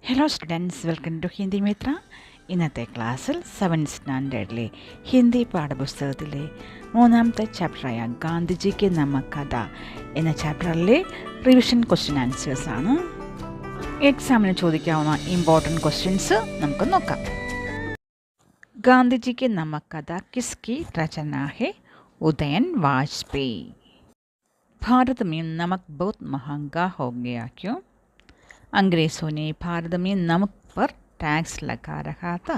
Hello students, welcome to Hindi Mitra. ഇന്നത്തെ ക്ലാസ്സിൽ 7th സ്റ്റാൻഡേർഡിലെ Hindi പാഠപുസ്തകത്തിലെ 3ാമത്തെ ചാപ്റ്ററായ ഗാന്ധിജിക്ക് നമ്മ കഥ എന്ന ചാപ്റ്ററിലെ റിവിഷൻ ക്വസ്റ്റ്യൻ ആൻസേഴ്സാണ്. എക്സാമിന് ചോദിക്കാവുന്ന ഇമ്പോർട്ടൻറ്റ് ക്വസ്റ്റ്യൻസ് നമുക്ക് നോക്കാം. ഗാന്ധിജിക്ക് നമ്മ കഥ കിസ്കി രചന ഹെ? ഉദയൻ വാജ്പേയി. भारत में नमक बहुत महंगा हो गया क्यों? अंग्रेज़ों ने भारत में नमक पर टैक्स लगा रखा था,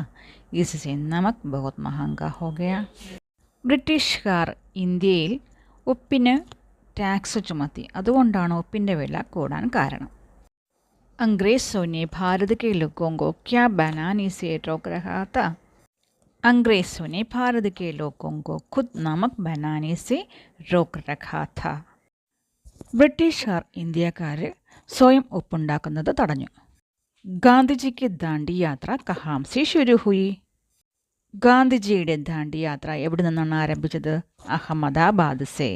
इससे नमक बहुत महंगा हो गया. ബ്രിട്ടീഷുകാർ ഇന്ത്യയിൽ ഉപ്പിന് ടാക്സ് ചുമത്തി, അതുകൊണ്ടാണ് ഉപ്പിൻ്റെ വില കൂടാൻ കാരണം. अंग्रेज़ों ने भारत के लोगों को क्या बनाने से रोक रखा था? अंग्रेज़ों ने भारत के लोगों को खुद नमक बनाने से रोक रखा था. ബ്രിട്ടീഷുകാർ ഇന്ത്യക്കാരെ സ്വയം ഉപ്പുണ്ടാക്കുന്നത് തടഞ്ഞു. ഗാന്ധിജിക്ക് ദാണ്ഡി യാത്ര കഹാം സെ ശുരു ഹുയി? ഗാന്ധിജിയുടെ ദാണ്ഡി യാത്ര എവിടെ നിന്നാണ് ആരംഭിച്ചത്? അഹമ്മദാബാദ് സെ.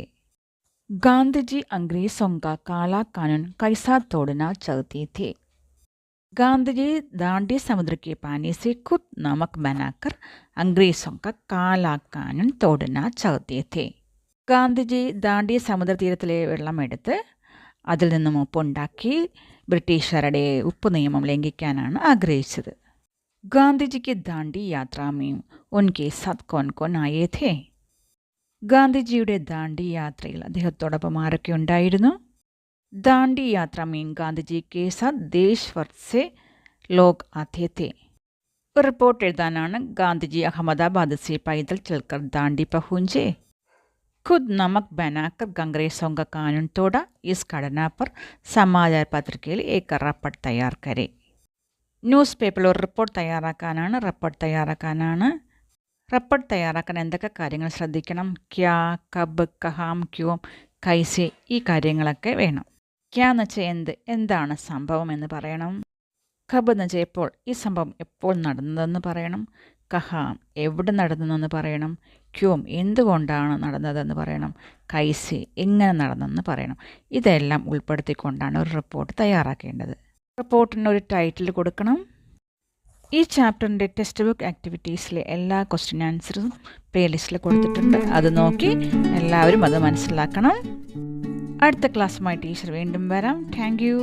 ഗാന്ധിജി അംഗ്രേസോं का काला कानून कैसा तोड़ना चाहते थे? गांधी दांडी समुद्र के पानी से खुद नमक बनाकर अंग्रेजों का काला कानून तोड़ना चाहते थे. ഗാന്ധിജി ദാണ്ഡി സമുദ്രതീരത്തിലെ വെള്ളമെടുത്ത് അതിൽ നിന്നും ഉപ്പുണ്ടാക്കി ബ്രിട്ടീഷുകാരുടെ ഉപ്പ് നിയമം ലംഘിക്കാനാണ് ആഗ്രഹിച്ചത്. ഗാന്ധിജിക്ക് ദാണ്ഡി യാത്രാമേയും ഉൻകെ സാത്ത് കോൻ കോൻ ആയേ ഥേ? ഗാന്ധിജിയുടെ ദാണ്ഡി യാത്രയിൽ അദ്ദേഹത്തോടൊപ്പം ആരൊക്കെ ഉണ്ടായിരുന്നു? ദാണ്ഡി യാത്രാമേയും ഗാന്ധിജിക്ക് സാത്ത് ദേശ് ഭർ സെ ലോഗ് ആതേ ഥേ. ഒരു റിപ്പോർട്ട് എഴുതാനാണ് ഗാന്ധിജി അഹമ്മദാബാദ് സെ പൈദൽ ചൽക്കർ ദാണ്ഡി പഹുഞ്ചേ. खुद नमक बनाकर अंग्रेज़ों का कानून तोड़ा. इस घटना पर समाचार പത്രികയിൽ एक റിപ്പോർട്ട് തയ്യാർ करे. ന്യൂസ് പേപ്പറിൽ ഒരു റിപ്പോർട്ട് തയ്യാറാക്കാനാണ്. റിപ്പോർട്ട് തയ്യാറാക്കാൻ എന്തൊക്കെ കാര്യങ്ങൾ ശ്രദ്ധിക്കണം? ക്യാ, കബ്, കഹാം, ക്യോം, കൈസെ, ഈ കാര്യങ്ങളൊക്കെ വേണം. ക്യാ എന്ന് വെച്ചാൽ എന്താണ് സംഭവം എന്ന് പറയണം. കബ് എന്ന് വെച്ചാൽ എപ്പോൾ, ഈ സംഭവം എപ്പോൾ നടന്നതെന്ന് പറയണം. കഹാം, എവിടെ നടന്നതെന്ന് പറയണം. ക്യോം, എന്തുകൊണ്ടാണ് നടന്നതെന്ന് പറയണം. കൈസെ, എങ്ങനെ നടന്നെന്ന് പറയണം. ഇതെല്ലാം ഉൾപ്പെടുത്തിക്കൊണ്ടാണ് ഒരു റിപ്പോർട്ട് തയ്യാറാക്കേണ്ടത്. റിപ്പോർട്ടിന് ഒരു ടൈറ്റിൽ കൊടുക്കണം. ഈ ചാപ്റ്ററിൻ്റെ ടെക്സ്റ്റ് ബുക്ക് ആക്ടിവിറ്റീസിലെ എല്ലാ ക്വസ്റ്റ്യൻ ആൻസറും പ്ലേലിസ്റ്റിൽ കൊടുത്തിട്ടുണ്ട്. അത് നോക്കി എല്ലാവരും അത് മനസ്സിലാക്കണം. അടുത്ത ക്ലാസ്സുമായി ടീച്ചർ വീണ്ടും വരാം. Thank you.